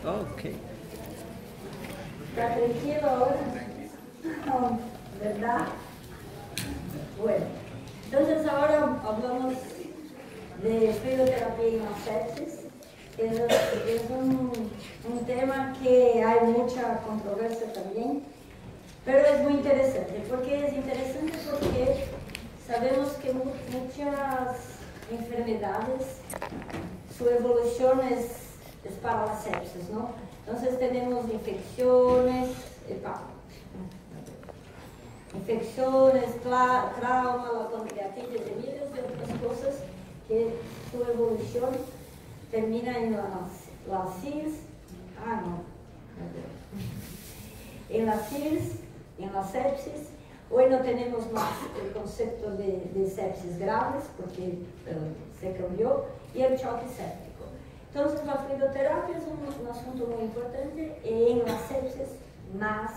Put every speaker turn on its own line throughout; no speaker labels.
Ok.
¿Está tranquilo ahora? No, ¿verdad? Bueno, entonces ahora hablamos de fluidoterapia y la sepsis. Es un tema que hay mucha controversia también, pero es muy interesante. ¿Por qué es interesante? Porque sabemos que muchas enfermedades, su evolución es para la sepsis, ¿no? Entonces tenemos infecciones, trauma, la pancreatitis y miles de otras cosas que su evolución termina en las CIRS, en las CIRS, en la sepsis. Hoy no tenemos más el concepto de sepsis graves porque se cambió, y el choque séptico. Entonces la fluidoterapia es un asunto muy importante, y en la sepsis más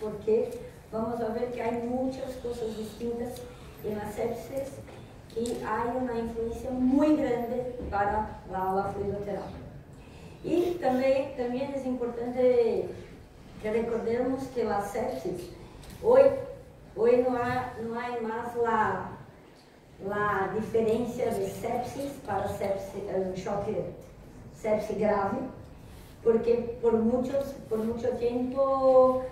porque vamos a ver que hay muchas cosas distintas en la sepsis y hay una influencia muy grande para la fluidoterapia. Y también es importante que recordemos que la sepsis, hoy no hay más la diferencia de sepsis para un choque sepsis grave, porque por mucho tiempo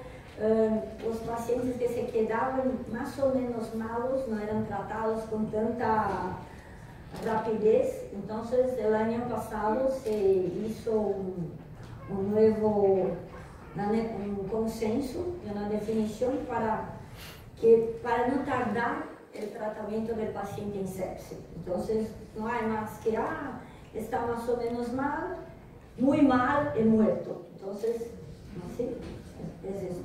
los pacientes que se quedaban más o menos malos no eran tratados con tanta rapidez. Entonces el año pasado se hizo un nuevo consenso, una definición para no tardar el tratamiento del paciente en sepsis. Entonces no hay más que, está más o menos mal, muy mal y muerto. Entonces, así es esto.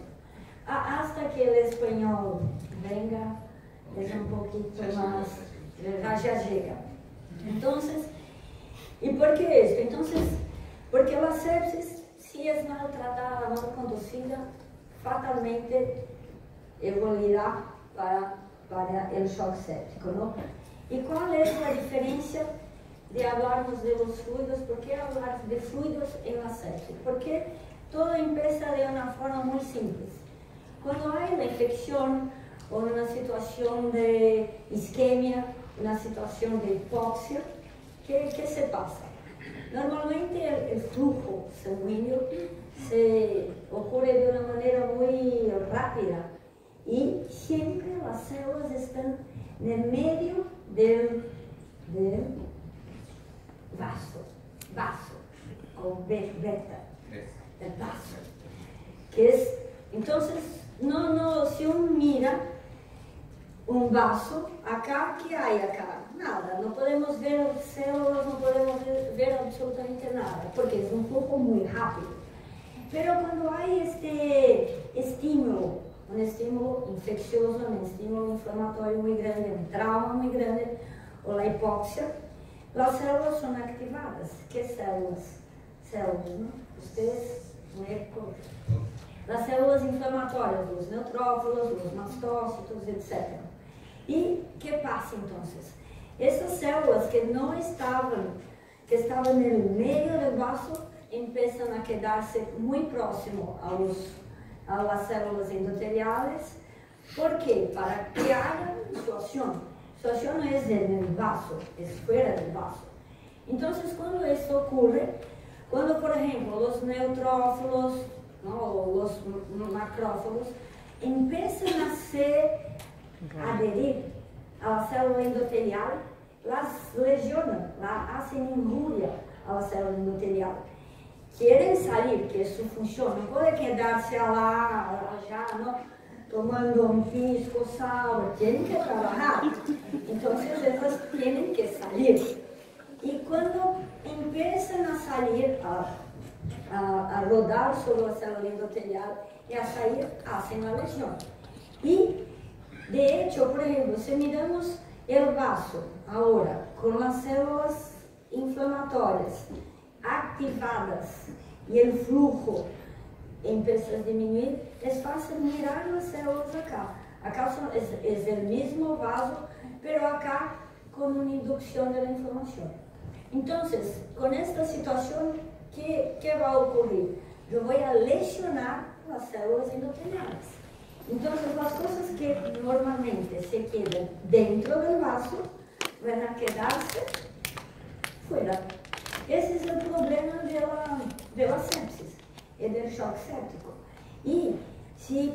Hasta que el español venga, es un poquito más, ya llega. Entonces, ¿y por qué esto? Entonces, porque la sepsis, si es mal tratada, mal conducida, fatalmente evoluirá para el shock séptico, ¿no? ¿Y cuál es la diferencia de hablarnos de los fluidos? ¿Por qué hablar de fluidos en la sepsis? Porque todo empieza de una forma muy simple. Cuando hay una infección o una situación de isquemia, una situación de hipoxia, ¿qué se pasa? Normalmente el flujo sanguíneo se ocurre de una manera muy rápida y siempre las células están en el medio del vaso, o beta, el vaso, que es, entonces, si uno mira un vaso, acá, ¿qué hay acá? Nada, no podemos ver células, no podemos ver absolutamente nada, porque es un flujo muy rápido. Pero cuando hay este estímulo, un estímulo infeccioso, un estímulo inflamatorio muy grande, un trauma muy grande, o la hipoxia, las células son activadas. ¿Qué células? Células, ¿no? Ustedes no recuerdan. Las células inflamatorias, los neutrófilos, los mastócitos, etc. ¿Y qué pasa entonces? Esas células que no estaban, que estaban en el medio del vaso, empiezan a quedarse muy próximo a las células endoteliales. ¿Por qué? Para crear su acción. Su acción no es en el vaso, es fuera del vaso. Entonces, cuando esto ocurre, cuando, por ejemplo, los neutrófilos, ¿no? Los macrófagos empiezan a adherir a la célula endotelial, las lesionan, hacen injuria a la célula endotelial. Quieren salir, que es su función, no puede quedarse allá, ¿no? Tomando un pisco sour, tienen que trabajar. Entonces ellas tienen que salir. Y cuando empiezan a salir, a rodar sobre la célula endotelial y a salir, hacen la lesión. Y, de hecho, por ejemplo, si miramos el vaso ahora con las células inflamatorias activadas y el flujo empieza a disminuir, es fácil mirar las células acá. Acá es el mismo vaso, pero acá con una inducción de la inflamación. Entonces, con esta situación, ¿qué va a ocurrir? Yo voy a lesionar las células endoteliales. Entonces, las cosas que normalmente se quedan dentro del vaso van a quedarse fuera. Ese es el problema de la sepsis y del shock séptico. Y si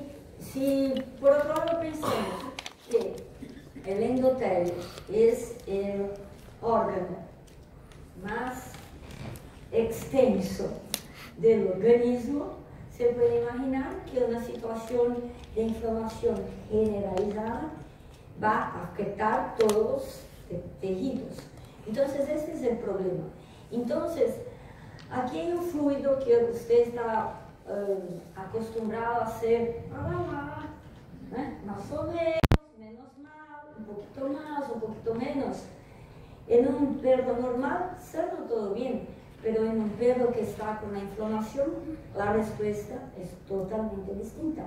por otro lado pensamos que el endotelio es el órgano más extenso del organismo, se puede imaginar que una situación de inflamación generalizada va a afectar todos los tejidos. Entonces, este es el problema. Entonces, aquí hay un fluido que usted está acostumbrado a hacer más o menos mal, un poquito menos. En un perro normal, sano todo bien, pero en un perro que está con la inflamación, la respuesta es totalmente distinta.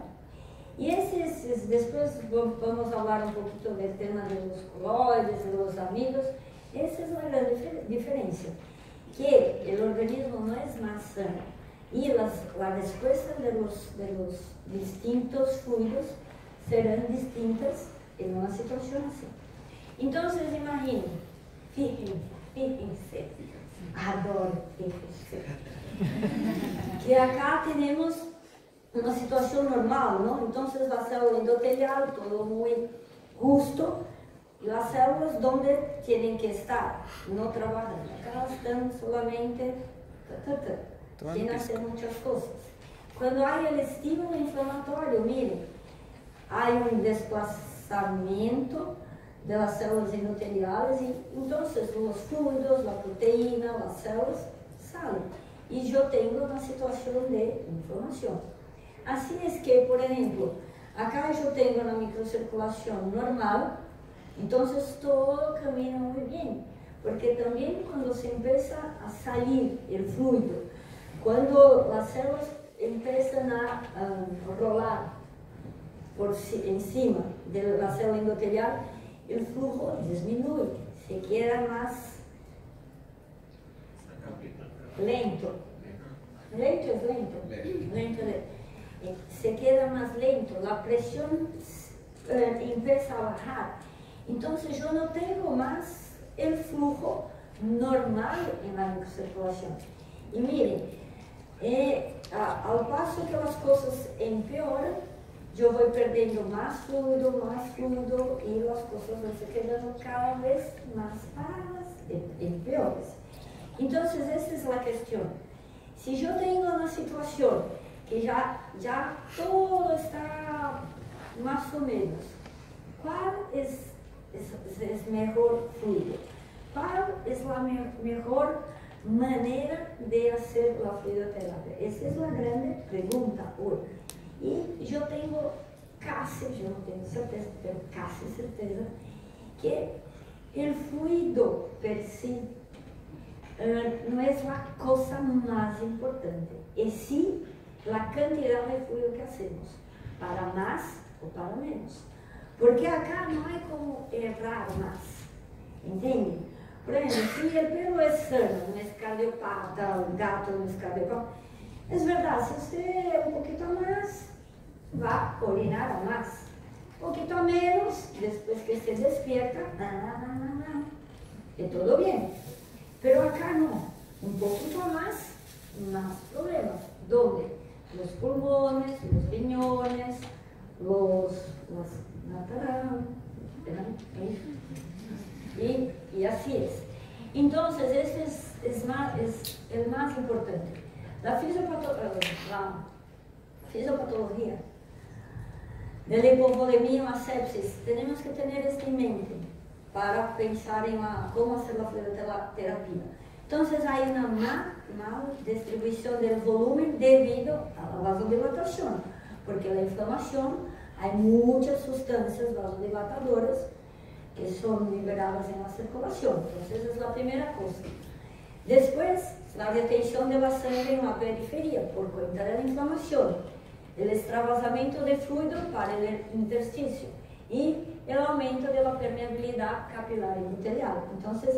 Y después vamos a hablar un poquito del tema de los coloides, de los amigos. Esa es la gran diferencia, que el organismo no es más sano y la respuesta de los distintos fluidos serán distintas en una situación así. Entonces, imaginen, fíjense, adoro, fíjense, que acá tenemos una situación normal, ¿no? Entonces la célula endotelial, todo muy justo, y las células donde tienen que estar, no trabajando. Acá están solamente sin hacer muchas cosas. Cuando hay el estímulo inflamatorio, miren, hay un desplazamiento de las células endoteliales y entonces los fluidos, la proteína, las células salen. Y yo tengo una situación de inflamación. Así es que, por ejemplo, acá yo tengo una microcirculación normal, entonces todo camina muy bien, porque también cuando se empieza a salir el fluido, cuando las células empiezan a rolar por encima de la célula endotelial, el flujo disminuye, se queda más lento. Lento. Se queda más lento, la presión empieza a bajar. Entonces yo no tengo más el flujo normal en la microcirculación. Y miren, al paso que las cosas empeoran, yo voy perdiendo más fluido y las cosas van se quedando cada vez más paradas y peores. Entonces, esa es la cuestión. Si yo tengo una situación que ya todo está más o menos, ¿cuál es mejor fluido? ¿Cuál es la mejor manera de hacer la fluidoterapia? Esa es la gran pregunta hoy. Y yo tengo yo no tengo certeza, pero casi certeza, que el fluido per sí no es la cosa más importante, es sí la cantidad de fluido que hacemos, para más o para menos. Porque acá no hay como errar más, ¿entienden? Por ejemplo, si el perro es sano, no es cardiopata, el gato no es cardiopata, es verdad, si usted un poquito más, va a orinar más, un poquito menos, después que se despierta, y todo bien. Pero acá no, un poquito más problemas, donde los pulmones, los riñones, y así es. Entonces, este es el más importante. La fisiopatología de la hipovolemia o la sepsis, tenemos que tener esto en mente para pensar en cómo hacer la fluidoterapia. Entonces hay una mal distribución del volumen debido a la vasodilatación, porque la inflamación, hay muchas sustancias vasodilatadoras que son liberadas en la circulación. Entonces esa es la primera cosa. Después, la retención de la sangre en la periferia por cuenta de la inflamación, el extravasamiento de fluido para el intersticio y el aumento de la permeabilidad capilar endotelial. Entonces,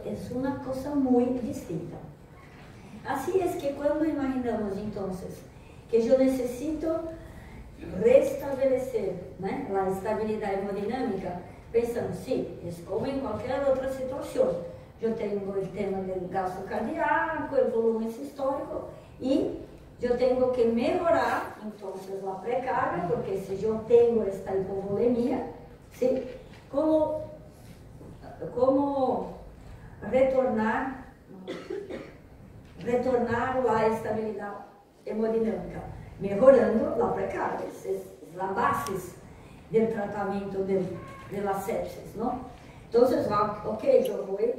es una cosa muy distinta. Así es que cuando imaginamos entonces que yo necesito restabelecer, ¿no?, la estabilidad hemodinámica, pensamos, sí, es como en cualquier otra situación. Yo tengo el tema del gasto cardíaco, el volumen sistólico, y yo tengo que mejorar entonces la precarga, porque si yo tengo esta hipovolemia, ¿sí?, ¿cómo retornar la estabilidad hemodinámica? Mejorando la precarga. Es la base del tratamiento de la sepsis, ¿no? Entonces, ok, yo voy a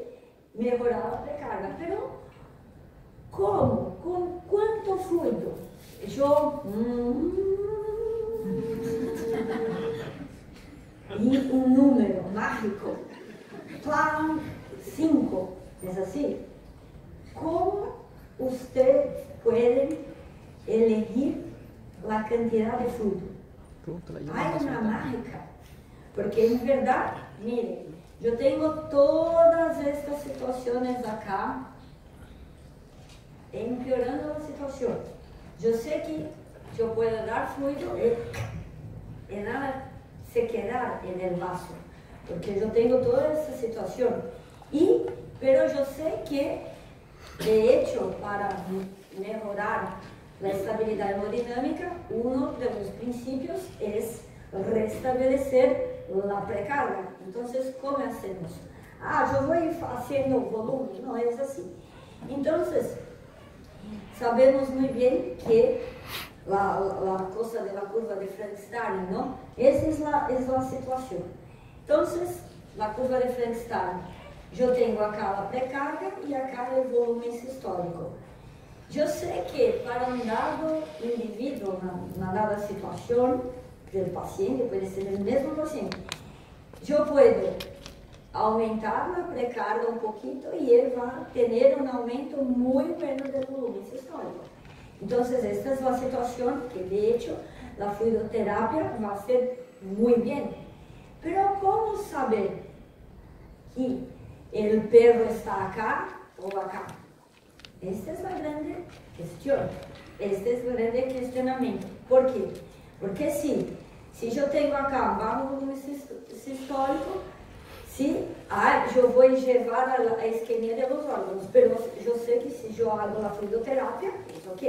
mejorar la precarga, pero ¿cómo? ¿Con cuánto fluido? Yo... y un número mágico, plan 5, es así. ¿Cómo usted puede elegir la cantidad de fluido? Hay una mágica, porque en verdad, mire, yo tengo todas estas situaciones acá, empeorando la situación. Yo sé que yo puedo dar fluido y nada se quedar en el vaso, porque yo tengo toda esta situación. Pero yo sé que, de hecho, para mejorar la estabilidad hemodinámica, uno de los principios es restablecer la precarga. Entonces, ¿cómo hacemos? Yo voy haciendo volumen, no es así. Entonces, sabemos muy bien que la cosa de la curva de Frankenstein, ¿no? Esa es la situación. Entonces, la curva de Frankenstein, yo tengo acá la precarga y acá el volumen sistólico. Yo sé que para un dado individuo, una dada situación del paciente, puede ser el mismo paciente, yo puedo aumentar la precarga un poquito y él va a tener un aumento muy bueno del volumen sistólico. Entonces, esta es la situación que, de hecho, la fluidoterapia va a ser muy bien. Pero, ¿cómo saber que el perro está acá o acá? Esta es la grande cuestión. Este es el grande cuestionamiento. ¿Por qué? Porque si yo tengo acá bajo volumen sistólico, sí, yo voy a llevar a la isquemia de los órganos, pero yo sé que si yo hago la fluidoterapia, es ok.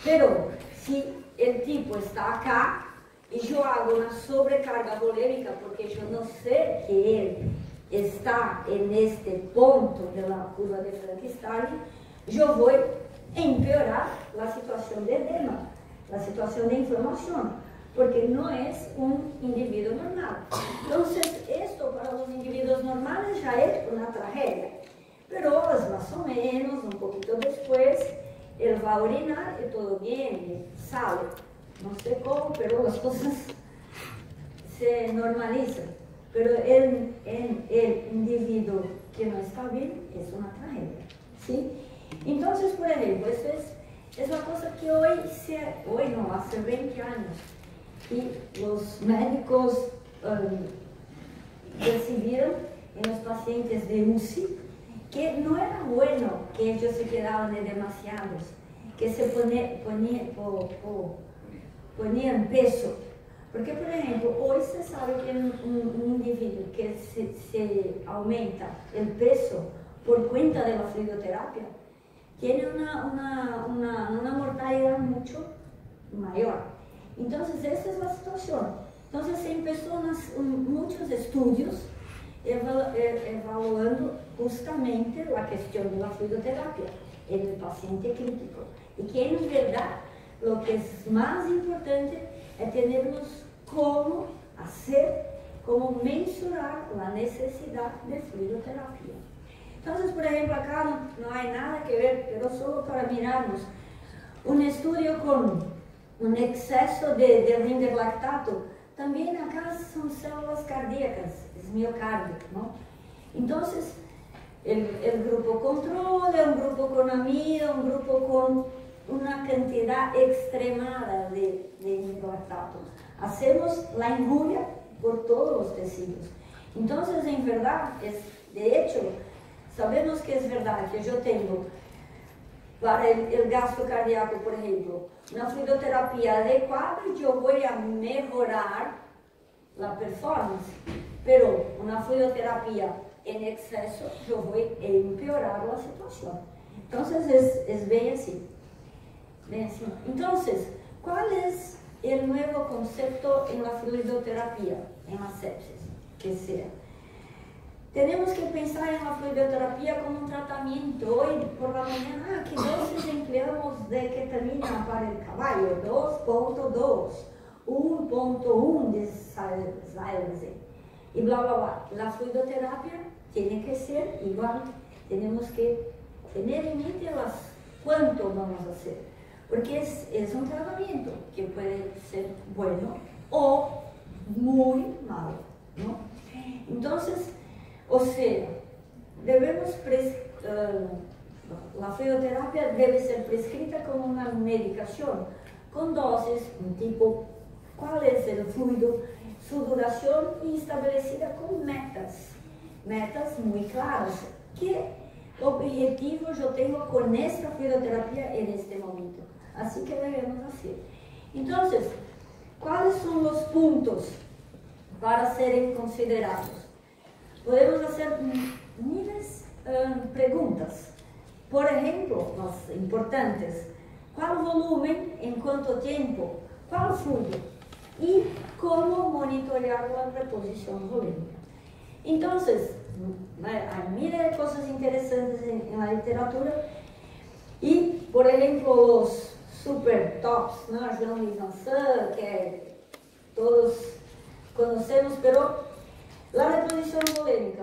Pero si el tipo está acá y yo hago una sobrecarga volémica porque yo no sé que él está en este punto de la curva de Frankenstein, yo voy a empeorar la situación de edema, la situación de inflamación, porque no es un individuo normal. Entonces, esto para los individuos normales ya es una tragedia, pero es más o menos, un poquito después, él va a orinar y todo bien, sale. No sé cómo, pero las cosas se normalizan. Pero en el individuo que no está bien, es una tragedia, ¿sí? Entonces, por ejemplo, eso es una cosa que hoy no, hace 20 años, y los médicos percibieron en los pacientes de UCI que no era bueno que ellos se quedaban en demasiados, que se ponían peso. Porque, por ejemplo, hoy se sabe que un individuo que se aumenta el peso por cuenta de la fluidoterapia tiene una mortalidad mucho mayor. Entonces, esta es la situación. Entonces, se empezó muchos estudios evaluando justamente la cuestión de la fluidoterapia en el paciente crítico. Y que, en verdad, lo que es más importante es tenernos cómo mensurar la necesidad de fluidoterapia. Entonces, por ejemplo, acá no hay nada que ver, pero solo para mirarnos un estudio con un exceso de rinderlactato. También acá son células cardíacas, es miocardio, ¿no? Entonces, el grupo control, un grupo con amido, un grupo con una cantidad extremada de rinderlactato. Hacemos la injuria por todos los tejidos. Entonces, en verdad, de hecho, sabemos que es verdad que yo tengo para el gasto cardíaco, por ejemplo, una fluidoterapia adecuada, yo voy a mejorar la performance, pero una fluidoterapia en exceso, yo voy a empeorar la situación. Entonces, es bien así. Bien así. Entonces, ¿cuál es el nuevo concepto en la fluidoterapia, en la sepsis? Que sea. Tenemos que pensar en la fluidoterapia como un tratamiento. Hoy por la mañana, ¿qué dosis empleamos de ketamina para el caballo? 2.2, 1.1 de Xyloze y bla, bla, bla. La fluidoterapia tiene que ser igual. Tenemos que tener en mente cuánto vamos a hacer. Porque es un tratamiento que puede ser bueno o muy malo, ¿no? Entonces, o sea, la fluidoterapia debe ser prescrita como una medicación, con dosis, un tipo, cuál es el fluido, su duración y establecida con metas muy claras. ¿Qué objetivo yo tengo con esta fluidoterapia en este momento? Así que debemos hacer. Entonces, ¿cuáles son los puntos para ser considerados? Podemos hacer miles preguntas. Por ejemplo, las importantes. ¿Cuál volumen en cuánto tiempo? ¿Cuál fluido? Y cómo monitorear la reposición volúmica. Entonces, hay miles de cosas interesantes en la literatura. Y, por ejemplo, los super tops, ¿no? Jean-Louis Vincent, que todos conocemos, pero la reposición volúmica,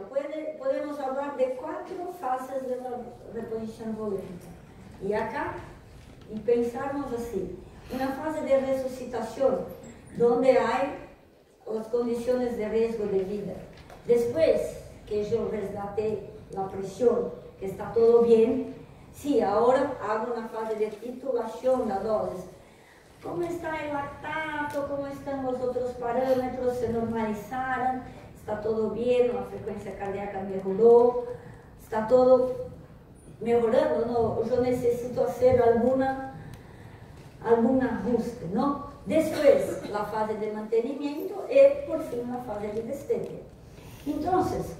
podemos hablar de 4 fases de la reposición volúmica. Y acá, y pensarnos así, una fase de resucitación, donde hay las condiciones de riesgo de vida. Después que yo resgaté la presión, que está todo bien, sí, ahora hago una fase de titulación de la dosis. ¿Cómo está el lactato? ¿Cómo están los otros parámetros? ¿Se normalizaron? ¿Está todo bien? ¿La frecuencia cardíaca mejoró? ¿Está todo mejorando? ¿No? Yo necesito hacer algún ajuste, ¿no? Después, la fase de mantenimiento y, por fin, la fase de destete. Entonces,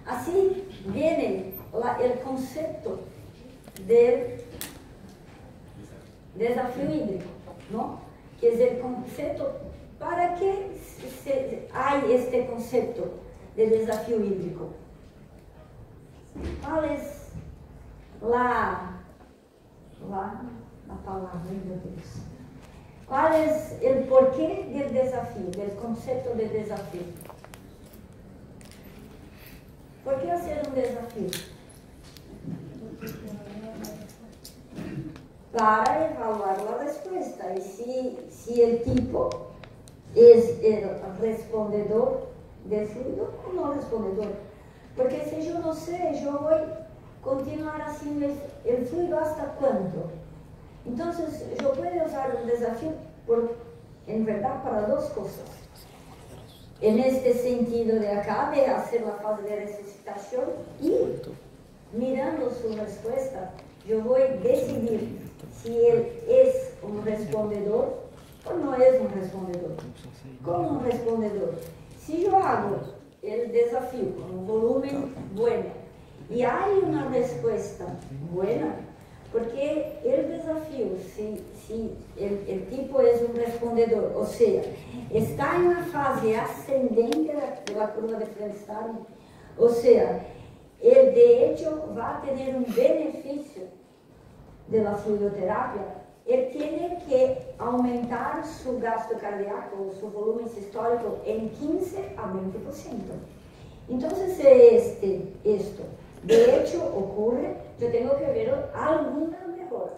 así viene el concepto del desafío hídrico, ¿no? Que es el concepto, ¿para qué hay este concepto de desafío hídrico? ¿Cuál es la palabra de Dios? ¿Cuál es el porqué del desafío, del concepto de desafío? ¿Por qué hacer un desafío? Para evaluar la respuesta y si el tipo es el respondedor del fluido o no respondedor. Porque si yo no sé, yo voy a continuar haciendo el fluido hasta cuánto. Entonces, yo puedo usar un desafío en verdad para 2 cosas. En este sentido de acá, de hacer la fase de resucitación y mirando su respuesta, yo voy a decidir si él es un respondedor o no es un respondedor. ¿Cómo un respondedor? Si yo hago el desafío con un volumen bueno y hay una respuesta buena, porque el desafío, si el tipo es un respondedor, o sea, está en la fase ascendente de la curva de French-Starling, o sea, él de hecho va a tener un beneficio de la fluidoterapia, él tiene que aumentar su gasto cardíaco, su volumen sistólico en 15 a 20%. Entonces, si esto de hecho ocurre, yo tengo que ver alguna mejora,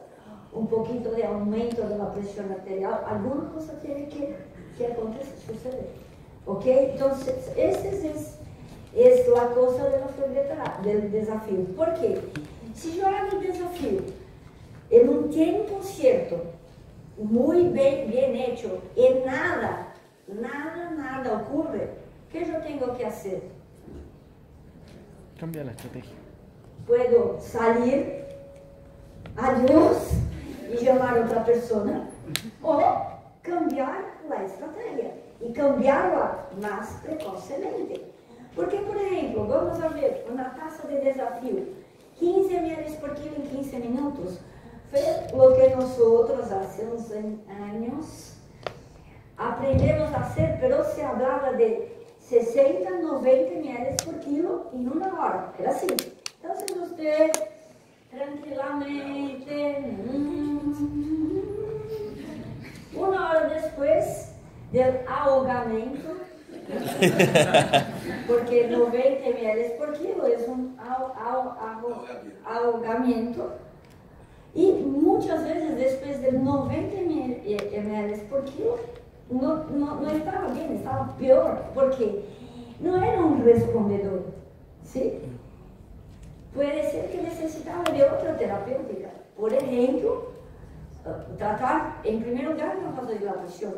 un poquito de aumento de la presión arterial, alguna cosa tiene que suceder. ¿Ok? Entonces, es la cosa de la fluidoterapia, del desafío. ¿Por qué? Si yo hago el desafío en un tiempo cierto, muy bien hecho, y nada ocurre, ¿qué yo tengo que hacer?
Cambia la estrategia.
Puedo salir adiós y llamar a otra persona, o cambiar la estrategia y cambiarla más precocemente. Porque, por ejemplo, vamos a ver una tasa de desafío, 15 ml por kilo en 15 minutos, fue lo que nosotros hace unos años aprendemos a hacer, pero se hablaba de 60, 90 ml por kilo en una hora, era así. Entonces usted tranquilamente, una hora después del ahogamiento, porque 90 ml por kilo es un ahogamiento, y muchas veces después de 90 ml por kilo no estaba bien, estaba peor, porque no era un respondedor, ¿sí? Puede ser que necesitaba de otra terapéutica, por ejemplo, tratar en primer lugar la vasodilatación.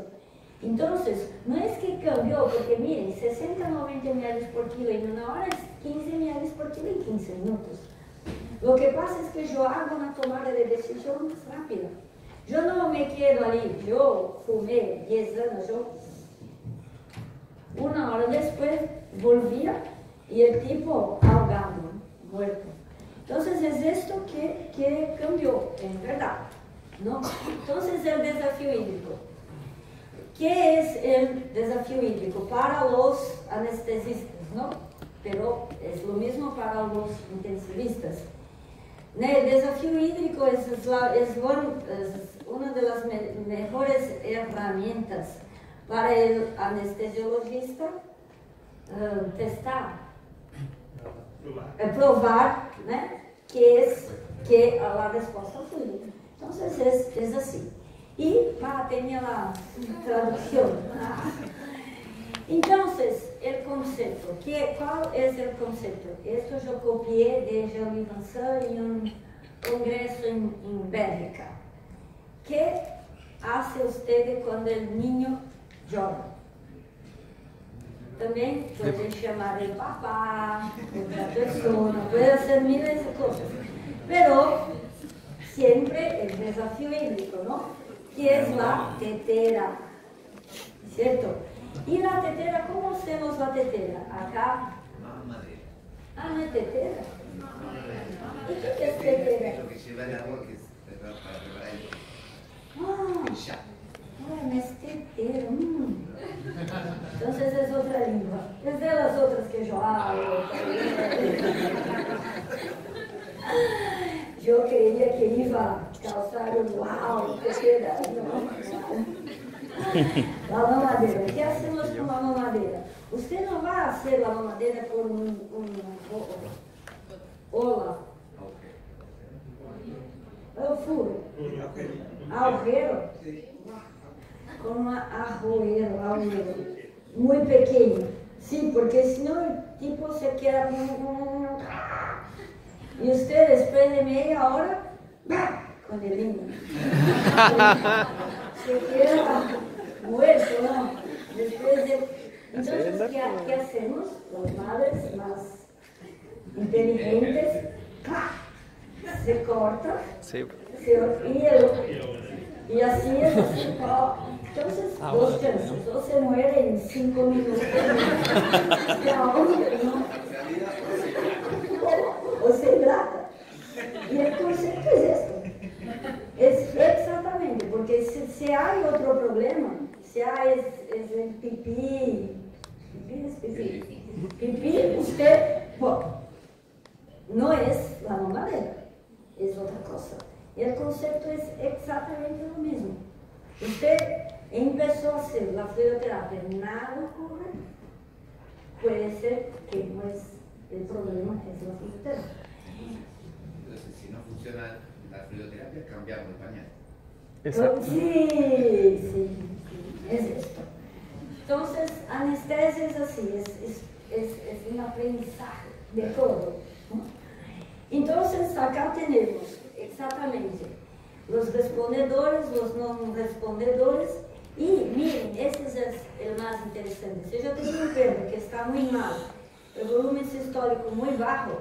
Entonces, no es que cambió, porque miren, 60, 90 ml por kilo en una hora es 15 ml por kilo en 15 minutos. Lo que pasa es que yo hago una tomada de decisión más rápida. Yo no me quedo allí, yo fumé 10 años, una hora después volvía y el tipo ahogado, muerto. Entonces es esto que cambió, en verdad, ¿no? Entonces el desafío hídrico. ¿Qué es el desafío hídrico? Para los anestesistas, ¿no? Pero es lo mismo para los intensivistas. El desafío hídrico es una de las mejores herramientas para el anestesiologista testar, probar, ¿no? que la respuesta fluye. Entonces es así. Y tenía la traducción. Entonces, el concepto. ¿Cuál es el concepto? Esto yo copié de Jean-Louis Vincent en un congreso en Bélgica. ¿Qué hace usted cuando el niño llora? También puede llamar el papá, otra persona, puede hacer miles de cosas. Pero siempre el desafío hídrico, ¿no? Que es la tetera, ¿cierto? Y la tetera, ¿cómo hacemos la tetera? Acá. No es tetera. ¿Y qué es tetera?
Lo que lleva el agua que es para preparar el chá.
No es tetera. Entonces es otra lengua. Es de las otras que yo hablo. Yo creía que iba a causar un wow, tetera. La mamadeira. ¿Qué hacemos con la mamadeira? Usted no va a hacer la mamadeira con un ola. El furo. Agujero. Con un agujero. Muy pequeño. Sí, porque si no el tipo se queda. Y usted después de media hora, con el niño. Se queda muerto, ¿no? Después de... Entonces, ¿qué hacemos? Las madres más inteligentes, se corta, y así es. Entonces, dos chances, o se muere en 5 minutos, o se hidrata. Y el concepto es esto. Es exactamente, porque si hay otro problema, si hay es el pipí, usted, no es la mamadera, es otra cosa. El concepto es exactamente lo mismo. Usted empezó a hacer la fluidoterapia, nada ocurre, puede ser que no es el problema, es la fluidoterapia.
Entonces, si no funciona la fluidoterapia, cambiamos el pañal.
Exacto. Sí, es esto. Entonces, anestesia es así, es un aprendizaje de todo, ¿no? Entonces, acá tenemos exactamente los respondedores, los no respondedores, y miren, ese es el más interesante. Si yo tengo un perro que está muy mal, el volumen sistólico muy bajo,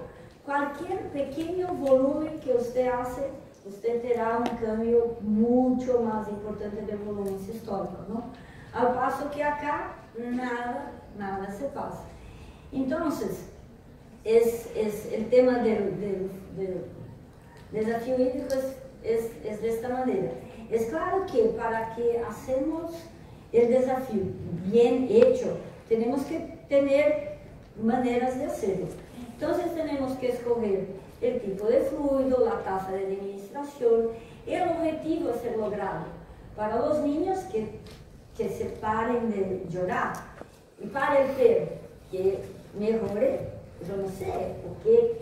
cualquier pequeño volumen que usted hace usted terá un cambio mucho más importante del volumen sistólico, ¿no? Al paso que acá nada se pasa. Entonces, es el tema del desafío hídrico es de esta manera. Es claro que para que hacemos el desafío bien hecho, tenemos que tener maneras de hacerlo. Entonces tenemos que escoger el tipo de fluido, la tasa de administración, el objetivo a ser logrado. Para los niños que se paren de llorar, y para el perro que mejore, yo no sé, o que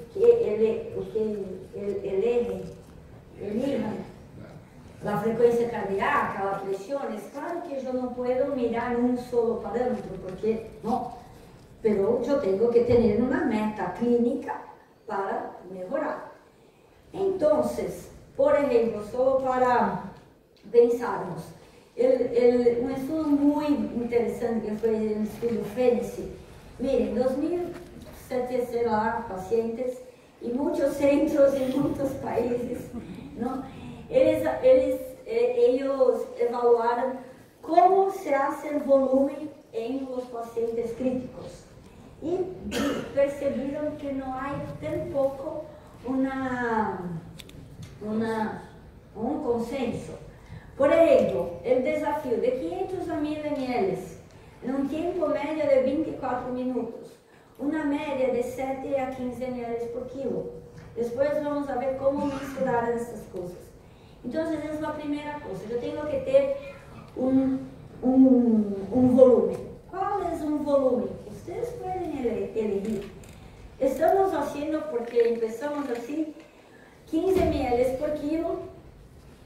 elijan la frecuencia cardíaca, la presión. Es claro que yo no puedo mirar un solo parámetro, porque no, pero yo tengo que tener una meta clínica para mejorar. Entonces, por ejemplo, solo para pensarnos, un estudio muy interesante que fue el estudio Fenici. Miren, 2.700 pacientes y muchos centros en muchos países, ¿no? Ellos evaluaron cómo se hace el volumen en los pacientes críticos y percibieron que no hay tampoco un consenso. Por ejemplo, el desafío de 500 a 1000 ml en un tiempo medio de 24 minutos, una media de 7 a 15 ml por kilo. Después vamos a ver cómo mensurar estas cosas. Entonces, es la primera cosa. Yo tengo que tener un volumen. ¿Cuál es un volumen? Ustedes pueden elegir. Estamos haciendo, porque empezamos así, 15 ml por kilo.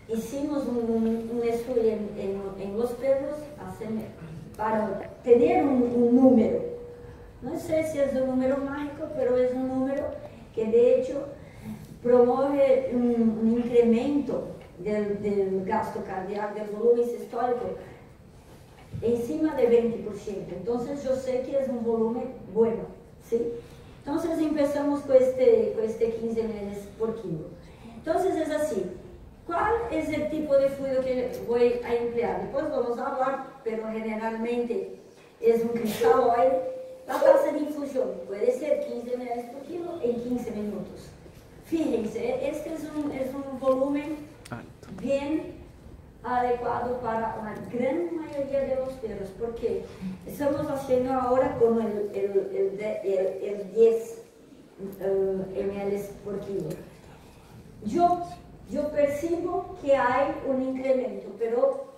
Hicimos un estudio en los perros para tener un número. No sé si es un número mágico, pero es un número que de hecho promueve un incremento del gasto cardíaco, del volumen sistólico, encima de 20%. Entonces yo sé que es un volumen bueno, ¿sí? Entonces empezamos con este 15 ml por kilo. Entonces es así. ¿Cuál es el tipo de fluido que voy a emplear? Después vamos a hablar, pero generalmente es un cristaloide. La tasa de infusión puede ser 15 ml por kilo en 15 minutos. Fíjense, este es un volumen bien adecuado para la gran mayoría de los perros, porque estamos haciendo ahora con el 10 ml por kilo. Yo percibo que hay un incremento, pero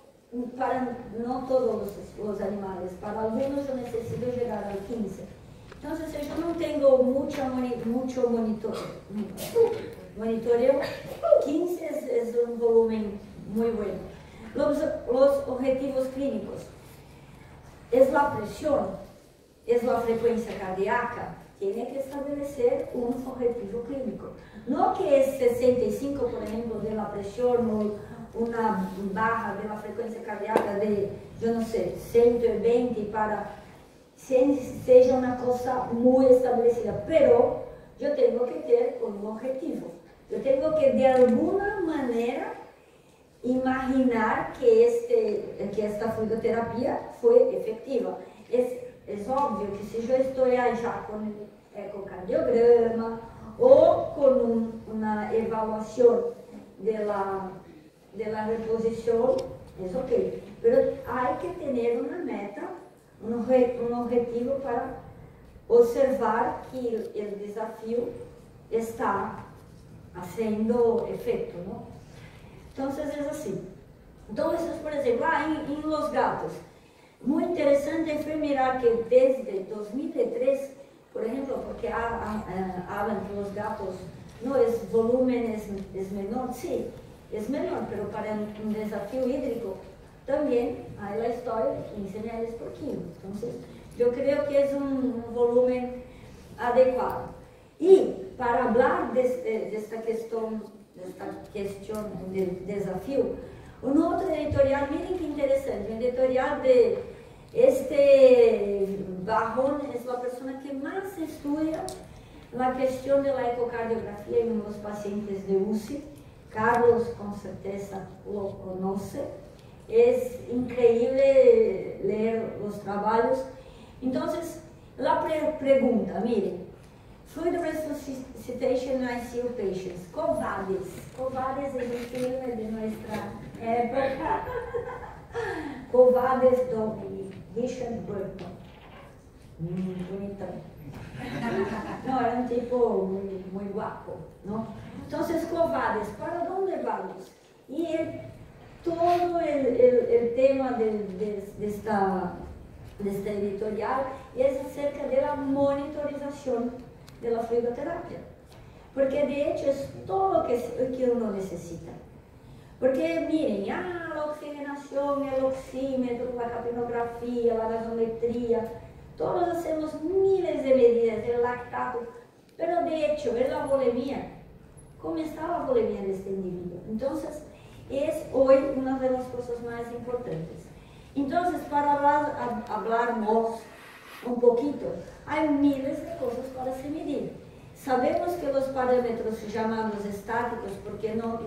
para no todos los animales, para algunos yo necesito llegar al 15. Entonces, yo no tengo mucho monitoreo. 15 es un volumen muy bueno. Los objetivos clínicos es la presión, es la frecuencia cardíaca. Tiene que establecer un objetivo clínico. No que es 65, por ejemplo, de la presión o una baja de la frecuencia cardíaca de, yo no sé, 120 para sea una cosa muy establecida, pero yo tengo que tener un objetivo. Yo tengo que de alguna manera imaginar que esta fluidoterapia fue efectiva. Es obvio que si yo estoy allá con el ecocardiograma o con una evaluación de la reposición, es ok. Pero hay que tener una meta, un objetivo para observar que el desafío está haciendo efecto, ¿no? Entonces es así. Entonces, por ejemplo, en los gatos, muy interesante fue mirar que desde 2003, por ejemplo, porque hablan que los gatos, no es volumen, es menor, sí, es menor, pero para un desafío hídrico también hay la historia de 15 ml por kilo. Entonces, yo creo que es un volumen adecuado. Y para hablar de esta cuestión del desafío, un otro editorial, miren qué interesante, un editorial de Barrón es la persona que más estudia la cuestión de la ecocardiografía en los pacientes de UCI, Carlos con certeza lo conoce. Es increíble leer los trabajos. Entonces, la pregunta, miren, Fluid Resuscitation ICU Patients, Covardes. Covardes es un filme de nuestra época. Covardes Domini, Richard Burton. Bonitão. No, era un tipo muy guapo, ¿no? Entonces, Covardes, ¿para dónde vamos? Y todo el tema de esta editorial es acerca de la monitorización de la fluidoterapia, porque de hecho es todo lo que uno necesita. Porque miren, la oxigenación, el oxímetro, la capnografía, la gasometría, todos hacemos miles de medidas, el lactato, pero de hecho en la volemia, ¿cómo está la volemia de este individuo? Entonces, es hoy una de las cosas más importantes. Entonces, para hablarnos un poquito, hay miles de cosas para se medir. Sabemos que los parámetros llamados estáticos, porque no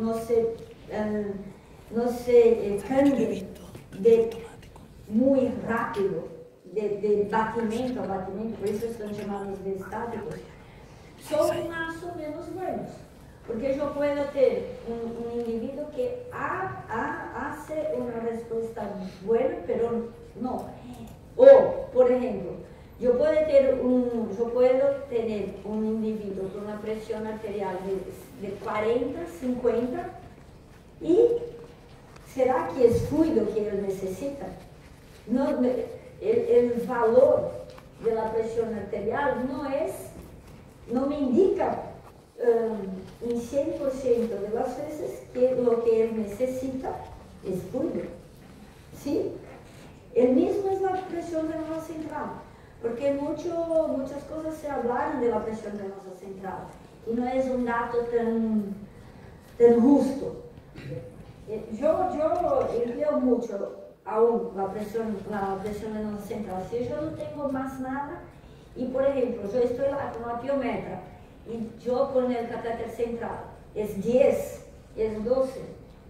se cambian de muy rápido, de batimiento a batimiento, por eso están llamados de estáticos, son más o menos buenos. Porque yo puedo tener un individuo que hace una respuesta buena, pero no. O, por ejemplo, yo puedo tener un individuo con una presión arterial de 40, 50, y ¿será que es fluido que él necesita? No, el valor de la presión arterial no me indica en 100% de las veces que lo que él necesita es fluido. ¿Sí? El mismo es la presión venosa central, porque muchas cosas se hablaron de la presión venosa central y no es un dato tan justo. Yo empleo mucho aún la presión venosa central. Si yo no tengo más nada, y por ejemplo, yo estoy con la piometra, y yo con el catéter central es 10, es 12,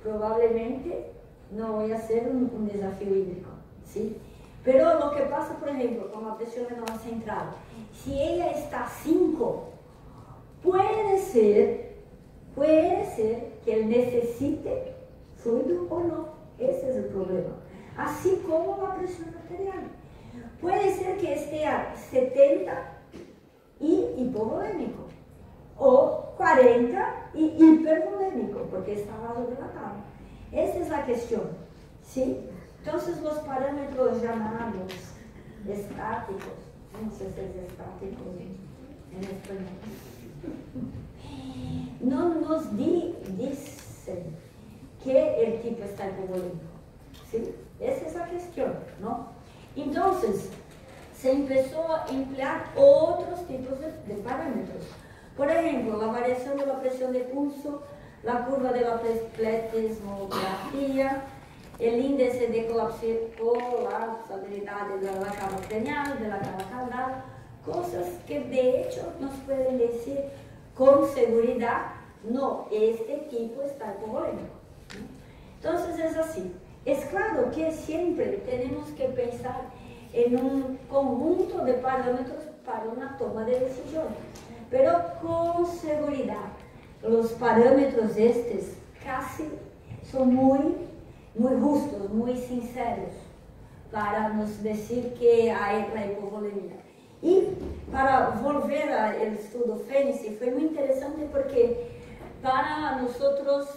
probablemente no voy a hacer un desafío hídrico, ¿sí? Pero lo que pasa, por ejemplo, con la presión venosa central, si ella está a 5, puede ser que él necesite fluido o no, ese es el problema. Así como la presión arterial. Puede ser que esté a 70 y hipovolémico, o 40 y hipervolémico, porque está vasodilatado. Esa es la cuestión, ¿sí? Entonces, los parámetros llamados estáticos, no sé si es estático en español, no nos dicen que el tipo está hipovolémico, ¿sí? Esa es la cuestión, ¿no? Entonces, se empezó a emplear otros tipos de parámetros. Por ejemplo, la variación de la presión de pulso, la curva de la pletismografía, el índice de colapsabilidad de la cava craneal, de la cava caudal, cosas que de hecho nos pueden decir con seguridad, no, este tipo está hipovolémico. Entonces es así. Es claro que siempre tenemos que pensar en un conjunto de parámetros para una toma de decisión, pero con seguridad. Los parámetros estos casi son muy justos, muy sinceros para nos decir que hay la hipovolemia. Y para volver al estudio Fénix, fue muy interesante porque para nosotros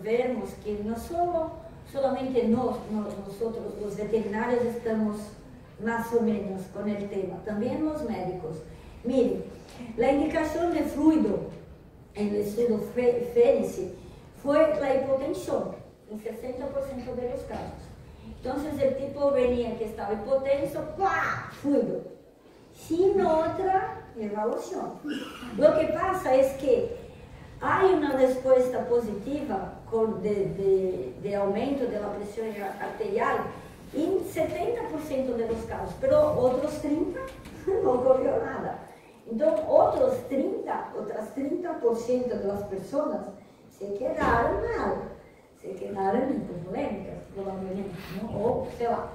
vermos que no solamente nosotros los veterinarios estamos más o menos con el tema, también los médicos. Miren, la indicación de fluido en el estudio Fénix fue la hipotensión, en 60% de los casos. Entonces el tipo venía que estaba hipotenso, ¡pah! Fluido, sin otra evaluación. Lo que pasa es que hay una respuesta positiva de aumento de la presión arterial en 70% de los casos, pero otros 30% no ocurrió nada. Entonces, otras 30% de las personas se quedaron mal, se quedaron hipovolémicas, probablemente, ¿no? O, sei lá.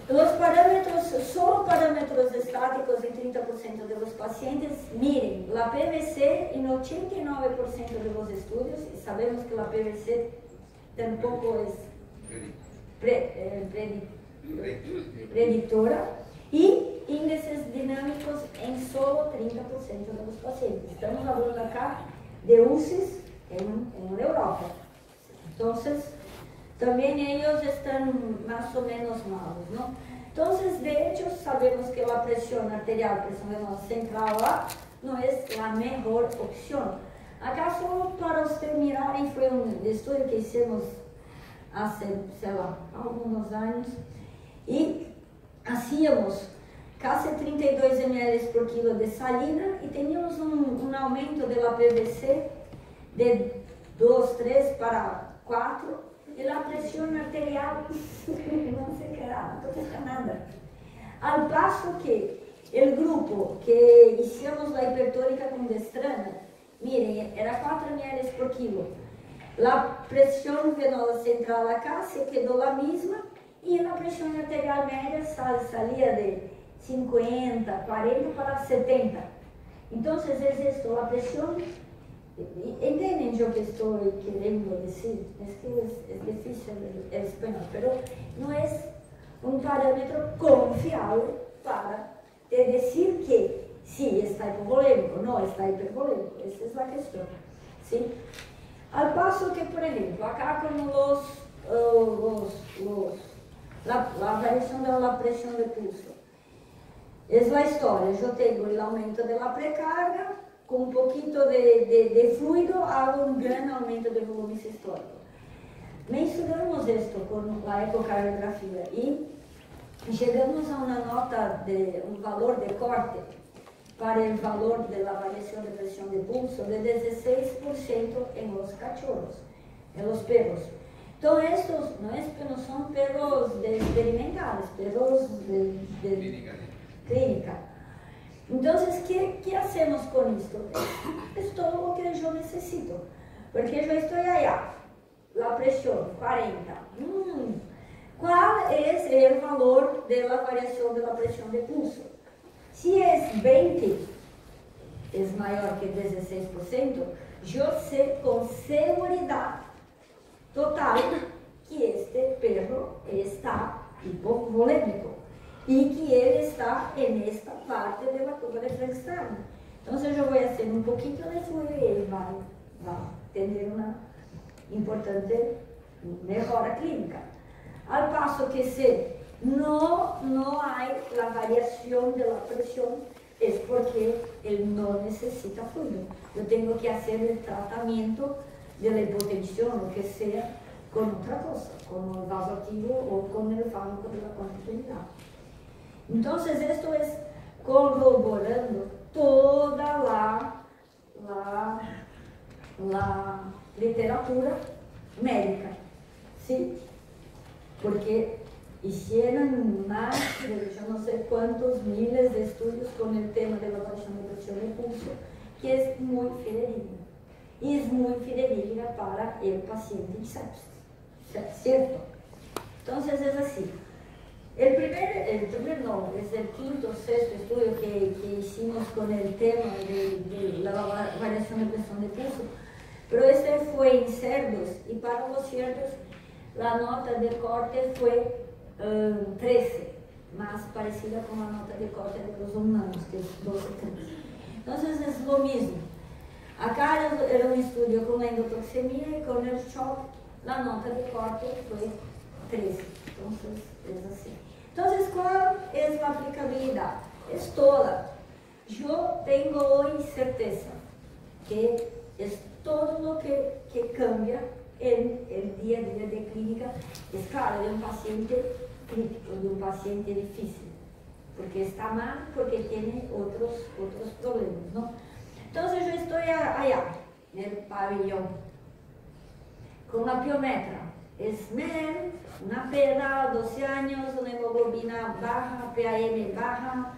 Los parámetros, solo parámetros estáticos en 30% de los pacientes, miren, la PVC en 89% de los estudios, y sabemos que la PVC tampoco es predictora, y índices dinámicos en solo 30% de los pacientes. Estamos hablando acá de UCIs en Europa. Entonces, también ellos están más o menos malos, ¿no? Entonces, de hecho, sabemos que la presión arterial, presión venosa central no es la mejor opción. Acá solo para usted mirar, y fue un estudio que hicimos hace, sei lá, algunos años, y hacíamos casi 32 ml por kilo de salina y teníamos un aumento de la PVC de 2, 3 para 4, y la presión arterial no se quedaba, no toca nada. Al paso que el grupo que hicimos la hipertónica con destrana, miren, era 4 ml por kilo. La presión venosa central acá se quedó la misma y la presión arterial media salía de 50, 40 para 70. Entonces es esto, la presión. ¿Entienden lo que estoy queriendo decir? Es que es difícil el español, pero no es un parámetro confiable para decir que sí está hipovolémico, no está hipervolémico. Esa es la cuestión, ¿sí? Al paso que, por ejemplo, acá con la variación de la presión de pulso, es la historia. Yo tengo el aumento de la precarga, con un poquito de fluido hago un gran aumento de volumen sistólico. Mencionamos esto con la ecocardiografía y llegamos a una nota de un valor de corte para el valor de la variación de presión de pulso de 16% en los cachorros, en los perros. Todos estos no son perros experimentales, perros de clínica. Entonces, ¿qué hacemos con esto? Es todo lo que yo necesito, porque yo estoy allá, la presión 40. ¿Cuál es el valor de la variación de la presión de pulso? Si es 20, es mayor que 16%, yo sé con seguridad total que este perro está hipovolémico y que él está en esta parte de la curva de externa. Entonces yo voy a hacer un poquito de fluido y él va a tener una importante mejora clínica. Al paso que si no hay la variación de la presión, es porque él no necesita fluido. Yo tengo que hacer el tratamiento de la hipotensión, lo que sea, con otra cosa, con el vasoactivo o con el fármaco de la continuidad. Entonces, esto es corroborando toda la literatura médica, ¿sí? Porque hicieron más de yo no sé cuántos miles de estudios con el tema de la variación de presión de pulso, que es muy fidedigna. Y es muy fidedigna para el paciente en sepsis, ¿cierto? Entonces es así. El primer no, es el quinto o sexto estudio que hicimos con el tema de la variación de presión de pulso, pero este fue en cerdos, y para los cerdos la nota de corte fue 13, más parecida con la nota de corte de los humanos, que es 12, 13. Entonces es lo mismo. Acá era un estudio con la endotoxemia y con el shock, la nota de corte fue 13. Entonces es así. Entonces, ¿cuál es la aplicabilidad? Es toda. Yo tengo hoy certeza que es todo lo que cambia en el día a día de clínica. Es claro, de un paciente crítico, de un paciente difícil, porque está mal, porque tiene otros problemas, ¿no? Entonces yo estoy allá, en el pabellón, con la piometra. Es MER, una pena, 12 años, una hemoglobina baja, PAM baja,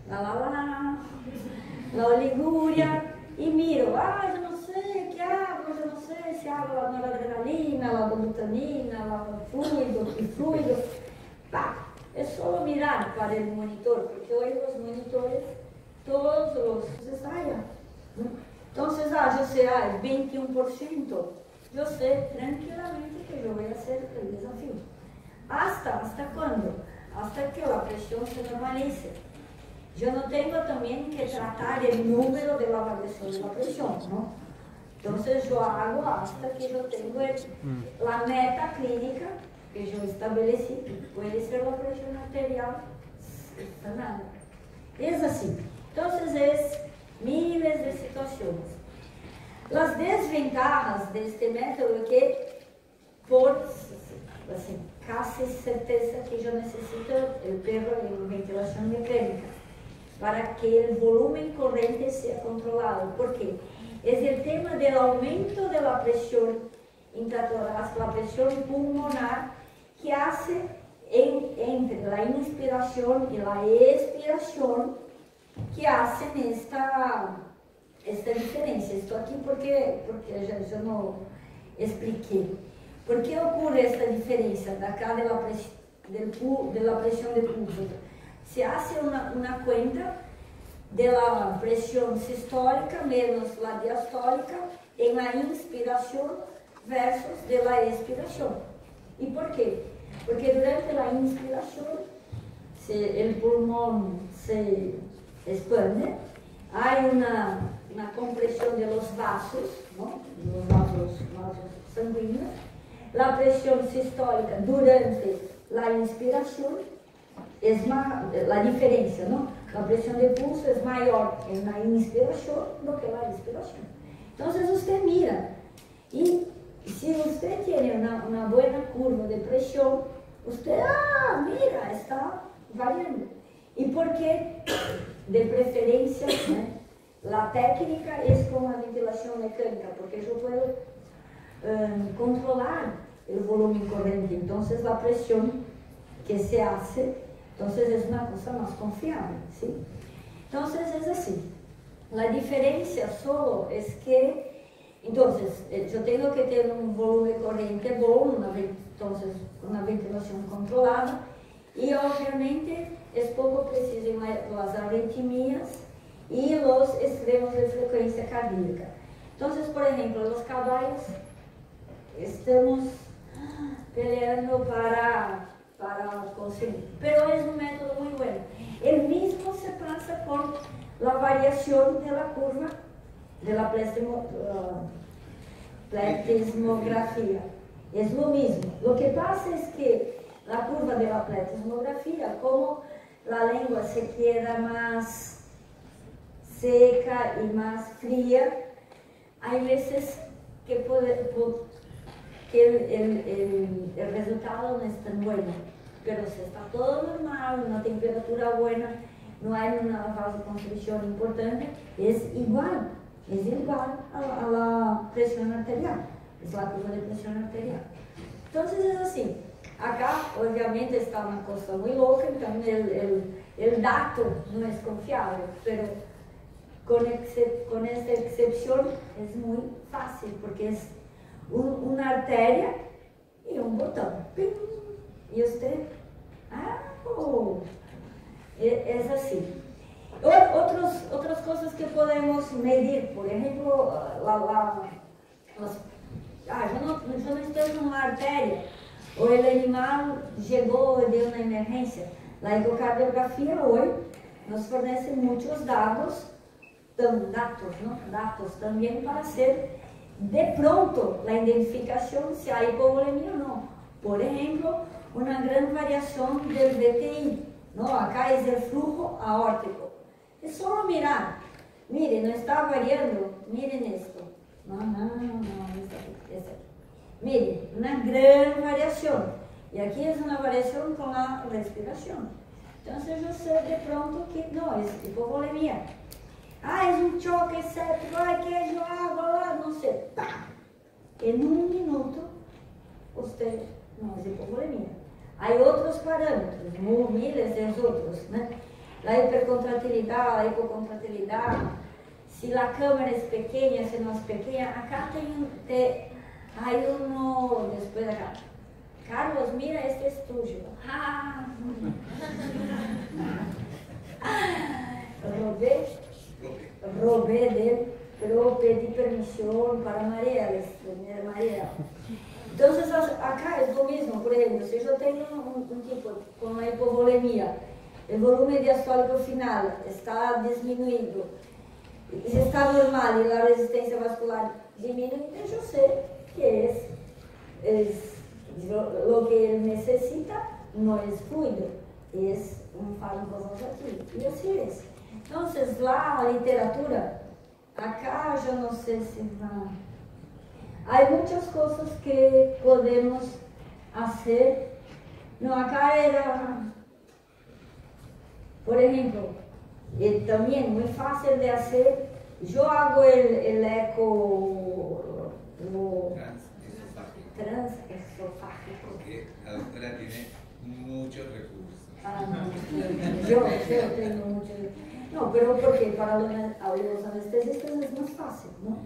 la oliguria, y miro, yo no sé qué hago, yo no sé si hago la noradrenalina, la glutamina, el fluido. Es solo mirar para el monitor, porque hoy los monitores, todos los ensayan. Entonces, yo sé, el 21%, yo sé tranquilamente que yo voy a hacer el desafío. ¿Hasta cuándo? Hasta que la presión se normalice. Yo no tengo también que tratar el número de la variación de la presión, ¿no? Entonces yo hago hasta que yo tengo la meta clínica que yo establecí, que puede ser la presión arterial sanada. Es así. Entonces es miles de situaciones. Las desventajas de este método es que por casi certeza que yo necesito el perro en ventilación mecánica para que el volumen corriente sea controlado. ¿Por qué? Es el tema del aumento de la presión intratorácica, la presión pulmonar, que hace entre la inspiración y la expiración, que hacen esta diferencia. Esto aquí porque yo no expliqué. ¿Por qué ocurre esta diferencia de acá de la presión de pulso? Se hace una cuenta de la presión sistólica menos la diastólica en la inspiración versus de la expiración. ¿Y por qué? Porque durante la inspiración el pulmón se expande, hay una compresión de los vasos, ¿no? Los vasos sanguíneos. La presión sistólica durante la inspiración es más, la diferencia, ¿no? La presión de pulso es mayor en la inspiración do que la expiración. Entonces usted mira, y si usted tiene una buena curva de presión, usted, mira, está variando. ¿Y por qué? De preferencia, ¿no? La técnica es con la ventilación mecánica, porque yo puedo controlar el volumen corriente, entonces la presión que se hace, entonces es una cosa más confiable, ¿sí? Entonces es así. La diferencia solo es que, entonces, yo tengo que tener un volumen corriente bueno, entonces una ventilación controlada, y obviamente es poco preciso en las arritmias y los extremos de frecuencia cardíaca. Entonces, por ejemplo, los caballos, estamos peleando para conseguir, pero es un método muy bueno. El mismo se pasa con la variación de la curva de la pletismografía. Es lo mismo. Lo que pasa es que la curva de la pletismografía, como la lengua se queda más seca y más fría, hay veces que el resultado no es tan bueno, pero si está todo normal, una temperatura buena, no hay una vasoconstricción importante, es igual a la presión arterial, es la curva de presión arterial. Entonces es así. Acá obviamente está una cosa muy loca, entonces el dato no es confiable, pero con esta excepción es muy fácil, porque es una arteria y un botón. ¡Ping! Y usted, es así. Otras cosas que podemos medir, por ejemplo, yo no estoy en una arteria, o el animal llegó de una emergencia. La ecocardiografía hoy nos fornece muchos datos también para hacer de pronto la identificación si hay hipovolemia o no. Por ejemplo, una gran variación del VTI, ¿no? Acá es el flujo aórtico. Es solo mirar. Miren, no está variando. Miren esto. No, es aquí. Miren, una gran variación. Y aquí es una variación con la respiración. Entonces yo sé de pronto que no, es hipovolemia. Es un choque séptico, que yo hago lá, no sé. En un minuto, usted no es hipovolemia. Hay otros parámetros, miles de otros, ¿no? la hipercontractilidad, la hipocontractilidad, si la cámara es pequeña, si no es pequeña. Acá hay uno después de acá. Carlos, mira, este es tuyo. Robé de él, pero pedí permisión para María. Entonces acá es lo mismo. Por ejemplo, si yo tengo un tipo con una hipovolemia, el volumen diastólico final está disminuido, si está normal y la resistencia vascular disminuye, yo sé que lo que él necesita no es fluido, es un fármaco aquí, y así es. Entonces, la literatura, acá yo no sé si va. Hay muchas cosas que podemos hacer. No, acá era, por ejemplo, también muy fácil de hacer. Yo hago el eco transesofágico.
Porque la doctora tiene muchos recursos.
Yo tengo muchos. No, pero porque para los anestesistas es más fácil, ¿no?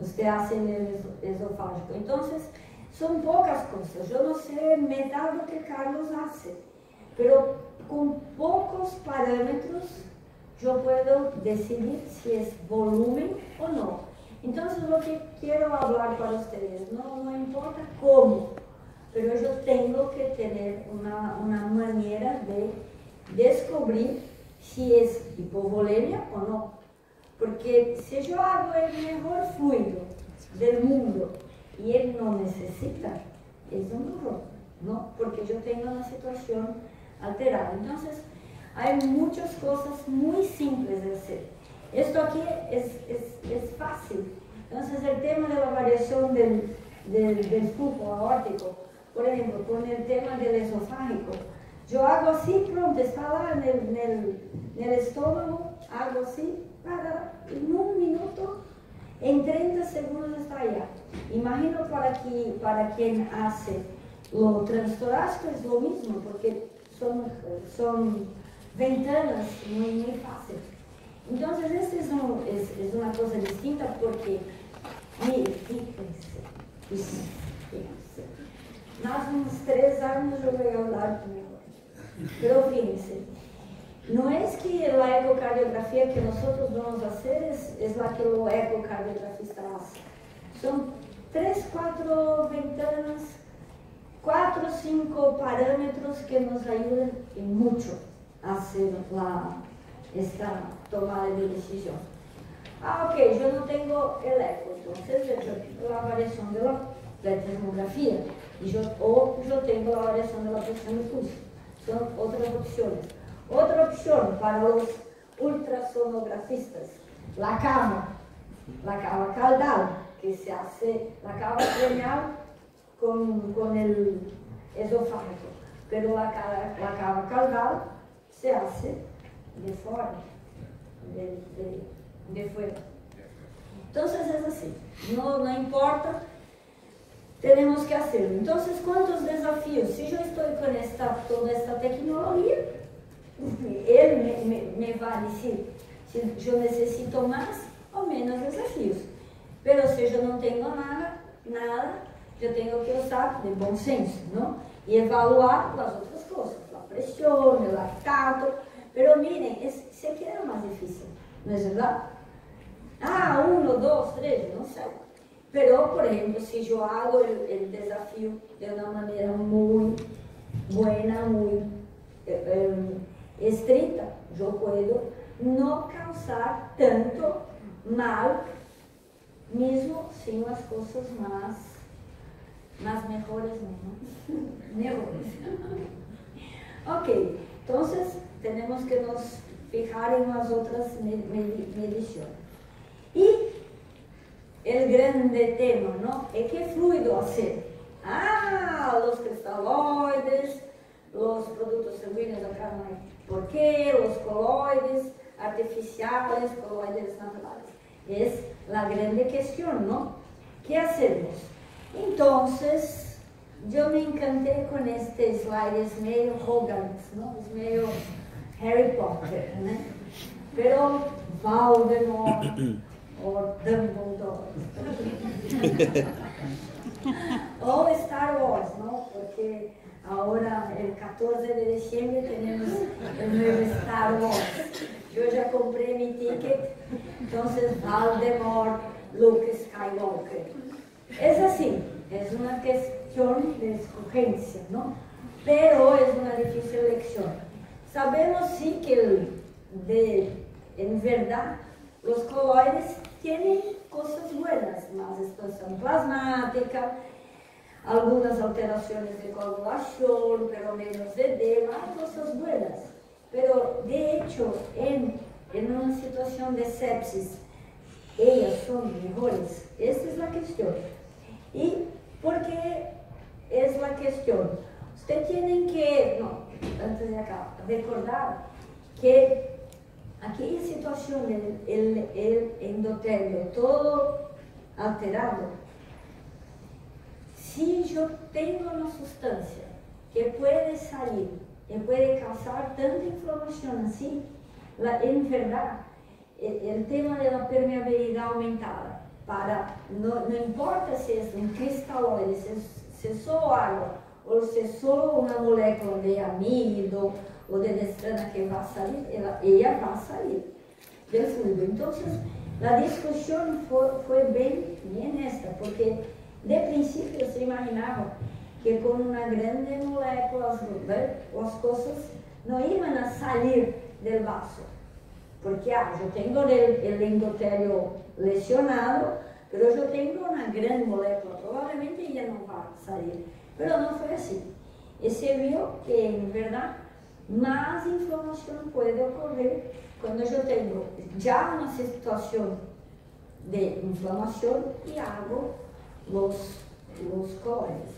Usted hace el esofágico. Entonces, son pocas cosas. Yo no sé metade lo que Carlos hace, pero con pocos parámetros yo puedo decidir si es volumen o no. Entonces, lo que quiero hablar para ustedes, no importa cómo, pero yo tengo que tener una manera de descubrir si es hipovolemia o no. Porque si yo hago el mejor fluido del mundo y él no necesita, es un error, ¿no? Porque yo tengo una situación alterada. Entonces, hay muchas cosas muy simples de hacer. Esto aquí es fácil. Entonces, el tema de la variación del flujo aórtico, por ejemplo, con el tema del esofágico, yo hago así, pronto, está lá en el estómago, hago así, en un minuto, en 30 segundos está allá. Imagino para quien hace lo transtorácico es lo mismo, porque son ventanas muy fáciles. Entonces, esta es una cosa distinta porque, mire, fíjense, más unos 3 años yo voy a hablar mejor. Pero fíjense, no es que la ecocardiografía que nosotros vamos a hacer es la que el ecocardiografista hace. Son 3, 4 ventanas, 4, 5 parámetros que nos ayudan en mucho a hacer esta tomada de decisión. Ok, yo no tengo el eco, entonces yo tengo la variación de la termografía o yo tengo la variación de la presión de pulso. Son otras opciones. Otra opción para los ultrasonografistas, la cava caudal, que se hace la cava craneal con el esofágico, pero la cava caudal se hace de fuera, de fuera. Entonces es así, no importa, tenemos que hacerlo. Entonces, ¿cuántos desafíos? Si yo estoy con toda esta tecnología, él me va a decir si yo necesito más o menos desafíos. Pero si yo no tengo nada, yo tengo que usar de buen senso, ¿no? Y evaluar las otras cosas, la presión, el lactato. Pero miren, se queda más difícil, ¿no es verdad? 1, 2, 3, no sé. Pero, por ejemplo, si yo hago el desafío de una manera muy buena, muy estricta, yo puedo no causar tanto mal, mismo sin las cosas más mejores, ¿no? Mejores. Ok, entonces tenemos que nos fijar en las otras mediciones. Y el grande tema, ¿no? ¿Y qué fluido hacer? Los cristaloides, los productos sanguíneos acá no hay por qué, los coloides artificiales, coloides naturales. Es la grande cuestión, ¿no? ¿Qué hacemos? Entonces, yo me encanté con este slide, es medio Hogan, ¿no? Es medio Harry Potter, né? Pero Voldemort o Dumbledore. O Star Wars, ¿no? Porque ahora el 14 de diciembre tenemos el nuevo Star Wars. Yo ya compré mi ticket, entonces Voldemort, Luke Skywalker. Es así, es una cuestión de escogencia, ¿no? Pero es una difícil elección. Sabemos sí que en verdad los coloides tienen cosas buenas, más expansión plasmática, algunas alteraciones de coagulación, pero menos edema, hay cosas buenas. Pero de hecho, en una situación de sepsis, ellas son mejores. Esa es la cuestión. ¿Y por qué es la cuestión? Usted tiene que, antes de acá, recordar que aquella situación el endotelio todo alterado, si yo tengo una sustancia que puede salir y puede causar tanta inflamación así, en verdad, el tema de la permeabilidad aumentada, no importa si es un cristaloide, si es solo agua, o si es solo una molécula de amido o de destrana que va a salir, ella va a salir del fluido. Entonces, la discusión fue bien esta, porque de principio se imaginaba que con una grande molécula las cosas no iban a salir del vaso, porque yo tengo el endotelio lesionado, pero yo tengo una gran molécula, probablemente ella no va a salir. Pero no fue así. Y se vio que en verdad más inflamación puede ocurrir cuando yo tengo ya una situación de inflamación y hago los coloides.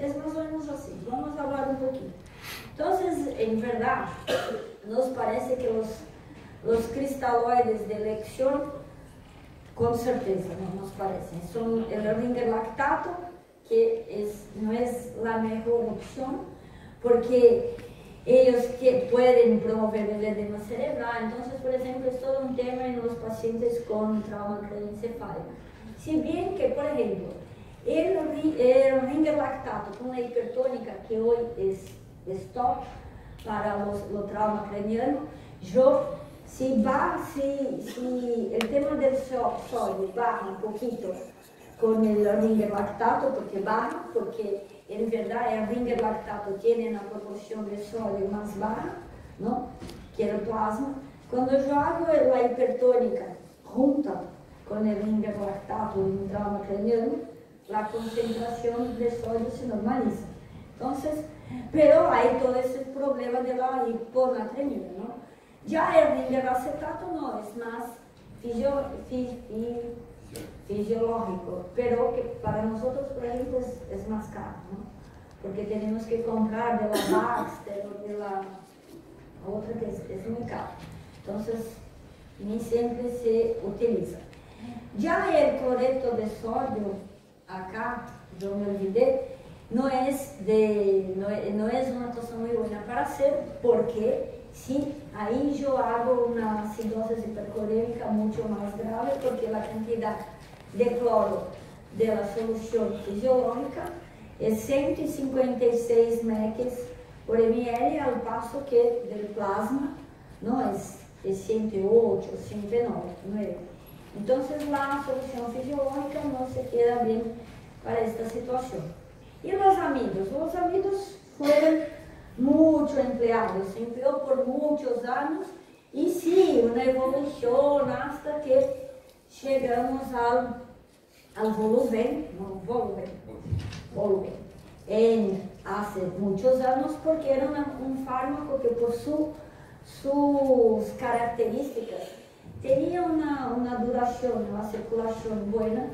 Es más o menos así. Vamos a hablar un poquito. Entonces, en verdad, nos parece que los cristaloides de elección, con certeza, no nos parecen, son el ringer lactato, que no es la mejor opción, porque ellos que pueden promover el edema cerebral. Entonces, por ejemplo, es todo un tema en los pacientes con trauma craneoencefálico. Si bien que, por ejemplo, el ringer lactato con la hipertónica, que hoy es top para los traumas craneanos, si el tema del sodio baja un poquito con el ringer lactato, porque en verdad el ringer lactato tiene una proporción de sodio más baja, ¿no?, que el plasma. Cuando yo hago la hipertónica junta con el ringer lactato en un trauma craneano, la concentración de sodio se normaliza. Entonces, pero hay todo ese problema de la hiponatremia, ¿no? Ya el ringer acetato no, es más fisiológico, pero que para nosotros, por ejemplo, es más caro, ¿no? Porque tenemos que comprar de la Baxter o de la otra que es muy caro. Entonces, ni siempre se utiliza. Ya el cloreto de sodio, acá, yo me olvidé, no es una cosa muy buena para hacer, porque sí, ahí yo hago una acidosis hipercolémica mucho más grave, porque la cantidad de cloro de la solución fisiológica es 156 mEq por ml, al paso que del plasma no es 108, 109. Entonces la solución fisiológica no se queda bien para esta situación. Y los amidos fueron mucho empleados, se empleó por muchos años, y sí, una evolución hasta que llegamos al volumen, hace muchos años, porque era un fármaco que por sus características tenía una duración, una circulación buena,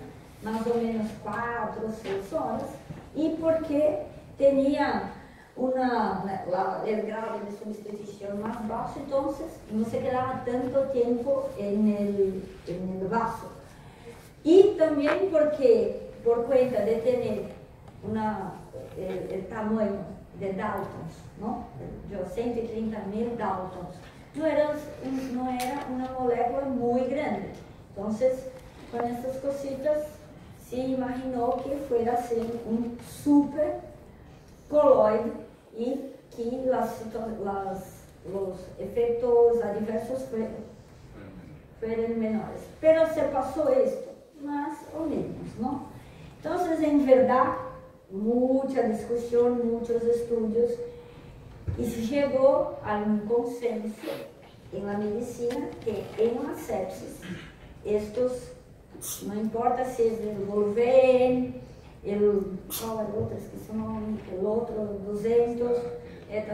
más o menos 4 o 6 horas, y porque tenía el grado de sustitución más bajo, entonces no se quedaba tanto tiempo en el vaso. Y también porque, por cuenta de tener el tamaño de Daltons, ¿no? 130.000 Daltons, no era una molécula muy grande. Entonces, con estas cositas, se imaginó que fuera a ser un super coloide y que los efectos adversos fueron menores. Pero se pasó esto, más o menos, ¿no? Entonces, en verdad, mucha discusión, muchos estudios, y se llegó a un consenso en la medicina que en la sepsis, estos, no importa si es el Volven, ¿cuál era el otro? Esqueci o nome, el otro, 200, etc.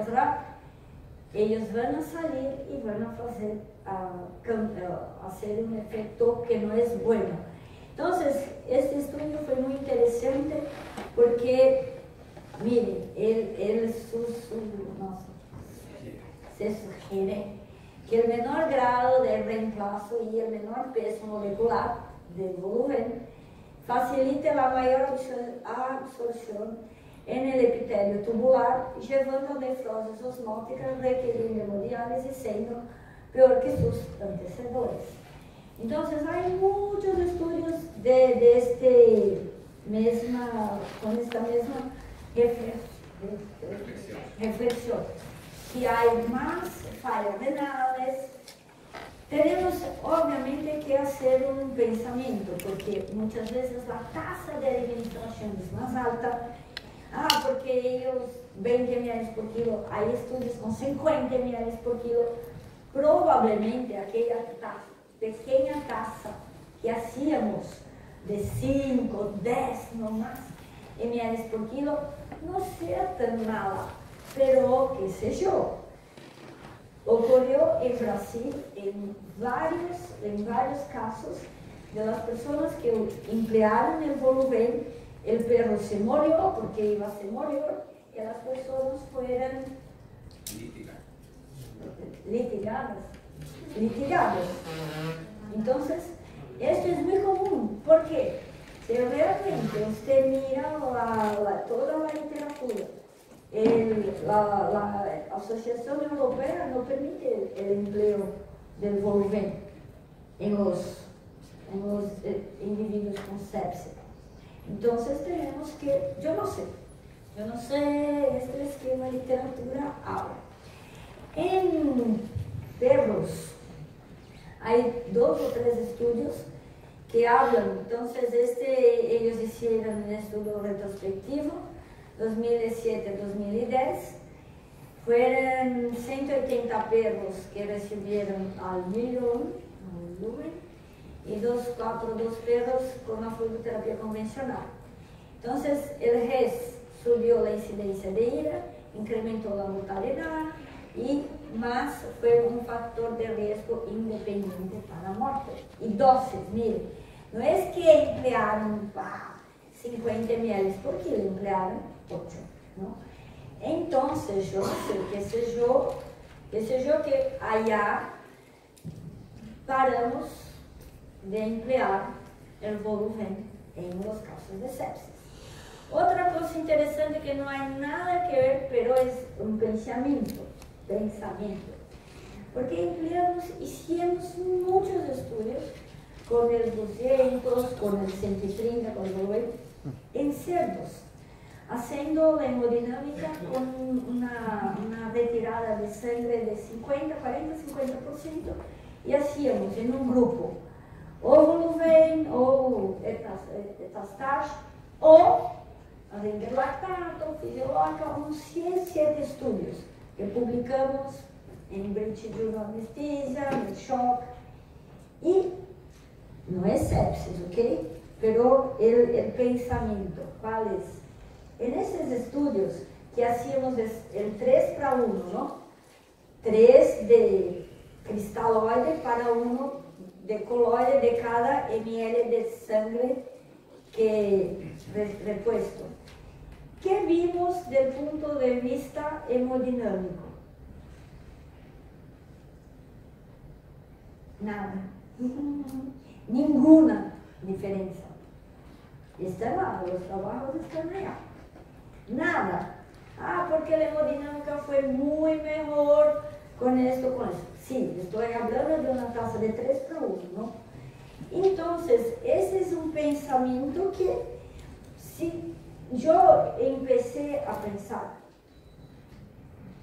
Ellos van a salir y van a hacer un efecto que no es bueno. Entonces, este estudio fue muy interesante porque, miren, se sugiere que el menor grado de reemplazo y el menor peso molecular del volumen facilite la mayor absorción en el epitelio tubular, llevando a nefrosis osmóticas requiriendo hemodiálisis, siendo peor que sus antecedores. Entonces, hay muchos estudios con esta misma reflexión. Si hay más fallas renales, tenemos obviamente que hacer un pensamiento, porque muchas veces la tasa de administración es más alta. Porque ellos 20 ml por kilo, hay estudios con 50 ml por kilo, probablemente aquella pequeña tasa que hacíamos de 5, 10 no más ml por kilo, no sea tan mala, pero qué sé yo. Ocurrió en Brasil en varios casos de las personas que emplearon el volumen. El perro se murió porque iba a ser morir y las personas fueron litigadas. Entonces, esto es muy común. ¿Por qué? Si realmente usted mira toda la literatura, la Asociación Europea no permite el empleo del volumen en los individuos con sepsis. Entonces tenemos que, yo no sé, esto es que la literatura habla. En perros hay 2 o 3 estudios que hablan. Entonces ellos hicieron un estudio retrospectivo 2007-2010. Fueron 180 perros que recibieron al lumen y 2 perros con la fluidoterapia convencional. Entonces, el GES subió la incidencia de ira, incrementó la mortalidad y más fue un factor de riesgo independiente para la muerte. Y dosis, miren, no es que emplearon 50 ml por kilo, emplearon 8, ¿no? Entonces, yo no sé, qué sé yo que allá paramos de emplear el volumen en los casos de sepsis. Otra cosa interesante que no hay nada que ver, pero es un pensamiento, porque hicimos muchos estudios con el 200, con el 130, con el volumen, en cerdos, haciendo la hemodinámica con una retirada de sangre de 50, 40, 50%, y hacíamos en un grupo o volumen, o etastash, o interlactato, fisiológica, unos 107 estudios que publicamos en British Journal of Anesthesia, en Shock, y no es sepsis, ¿ok? Pero el pensamiento, ¿cuál es? En esos estudios que hacíamos el 3:1, ¿no? 3 de cristaloide para 1 de coloide de cada ml de sangre que repuesto. ¿Qué vimos del punto de vista hemodinámico? Nada. Ninguna diferencia. Está lá, los trabajos están allá. Nada. Porque la hemodinámica fue muy mejor con esto, con eso. Sí, estoy hablando de una tasa de 3:1, ¿no? Entonces, ese es un pensamiento que si yo empecé a pensar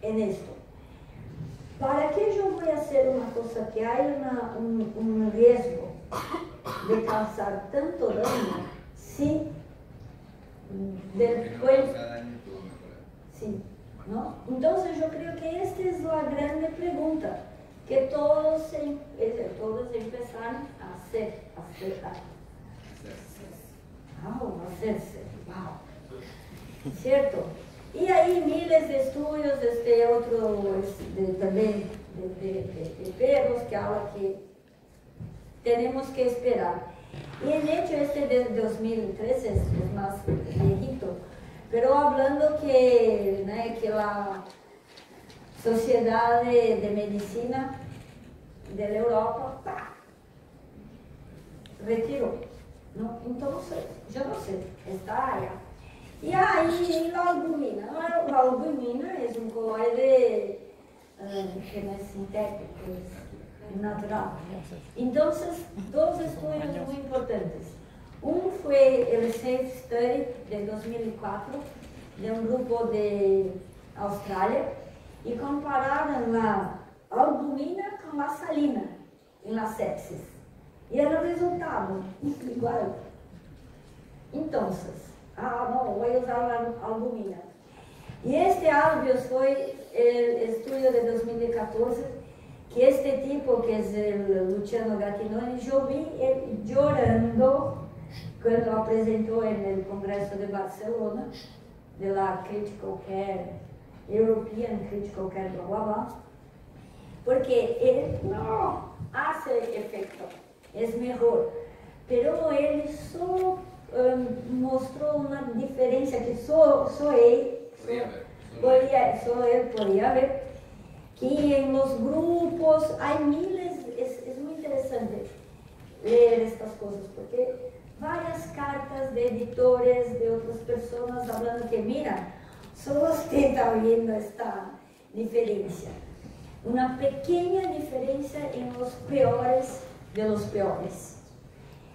en esto, ¿para qué yo voy a hacer una cosa que hay un riesgo de causar tanto daño si después... Sí, ¿no? Entonces yo creo que esta es la gran pregunta que todos empezaron a hacerse. Wow. ¿Cierto? Y hay miles de estudios, también de perros que hablan que tenemos que esperar. Y en hecho este de 2013 es más viejito, pero hablando que la Sociedad de Medicina de la Europa retiró, ¿no? Entonces, yo no sé, está allá. Y ahí la albumina. La albumina es un coloide que no es sintético, es natural. Entonces, dos estudios muy importantes. Uno fue el Safe Study de 2004, de un grupo de Australia, y compararon la albumina con la salina en la sepsis. Y el resultado igual. Entonces, voy a usar la albumina. Y este audio fue el estudio de 2014, que este tipo, que es el Luciano Gattinoni, yo vi él llorando cuando apresentó en el Congreso de Barcelona, de la Critical Care, European Critical Care, bla, bla, bla, porque él no hace efecto, es mejor, pero él solo mostró una diferencia que solo él podía ver, que en los grupos hay miles, es muy interesante leer estas cosas, porque varias cartas de editores, de otras personas hablando que mira, solo usted está viendo esta diferencia, una pequeña diferencia en los peores de los peores.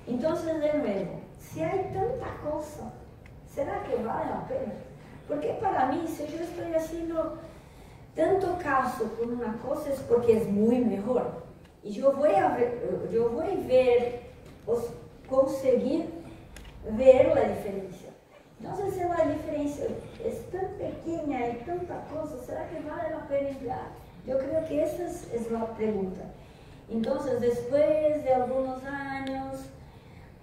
Entonces, de nuevo, si hay tanta cosa, ¿será que vale la pena? Porque para mí, si yo estoy haciendo tanto caso con una cosa, es porque es muy mejor. Y yo voy a conseguir ver la diferencia. Entonces, si la diferencia es tan pequeña y tanta cosa, ¿será que vale la pena emplear? Yo creo que esa es la pregunta. Entonces, después de algunos años,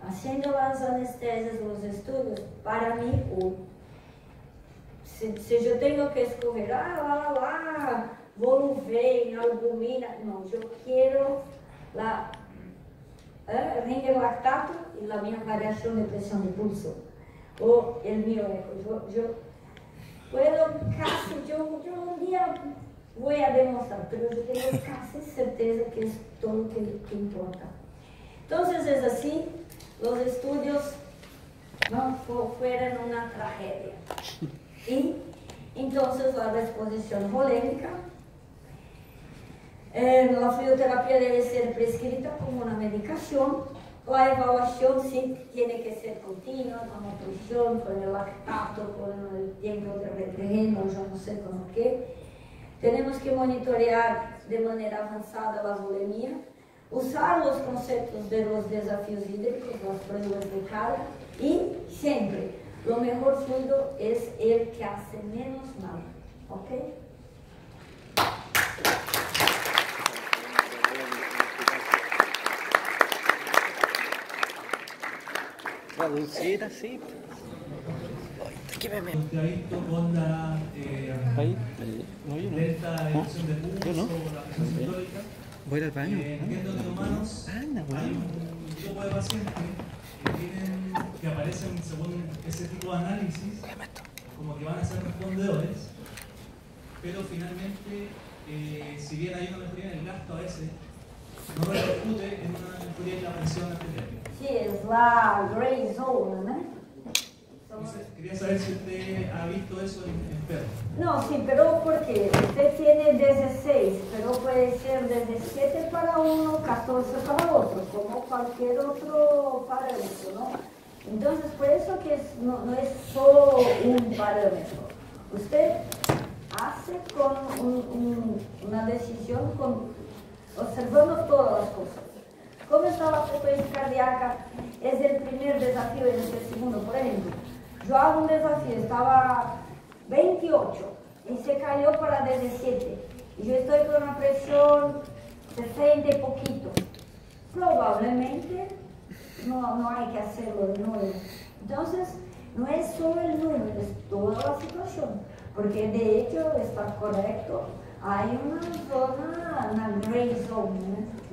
haciendo las anestesias, los estudios, para mí, si yo tengo que escoger, Voluven, albumina, no, yo quiero la Ringer lactato y la misma variación de presión de pulso, o el mío eco. Yo puedo casi, yo un día voy a demostrar, pero yo tengo casi certeza que es todo lo que importa. Entonces es así, los estudios no fueron una tragedia. Y entonces la exposición polémica, la fluidoterapia debe ser prescrita como una medicación, la evaluación sí tiene que ser continua, con nutrición, con el lactato, con el tiempo de refrigerio, yo no sé con qué. Tenemos que monitorear de manera avanzada la bulimia, usar los conceptos de los desafíos hídricos, las pruebas de carga, y siempre, lo mejor fluido es el que hace menos mal, ¿ok?
Traducir así.
Con la lenta elección de pulso, la presión sistólica.
Voy al baño.
Viendo que humanos hay un grupo de pacientes que aparecen según ese tipo de análisis, como que van a ser respondedores, pero finalmente, si bien hay una mejoría en el gasto a veces, no repercute en una mejoría en la presión arterial.
Sí, es la gray zone, ¿no?
Quería saber si usted ha visto eso en perros.
No, sí, pero porque usted tiene 16, pero puede ser 17 para uno, 14 para otro, como cualquier otro parámetro, ¿no? Entonces, por eso que no es solo un parámetro. Usted hace con una decisión, observando todas las cosas. ¿Cómo está la frecuencia cardíaca? Es el primer desafío en este segundo, por ejemplo. Yo hago un desafío, estaba 28 y se cayó para 17. Y yo estoy con una presión 60 y poquito. Probablemente no hay que hacerlo de nuevo. Entonces, no es solo el número, es toda la situación. Porque de hecho está correcto, hay una zona, una gray zone, ¿no?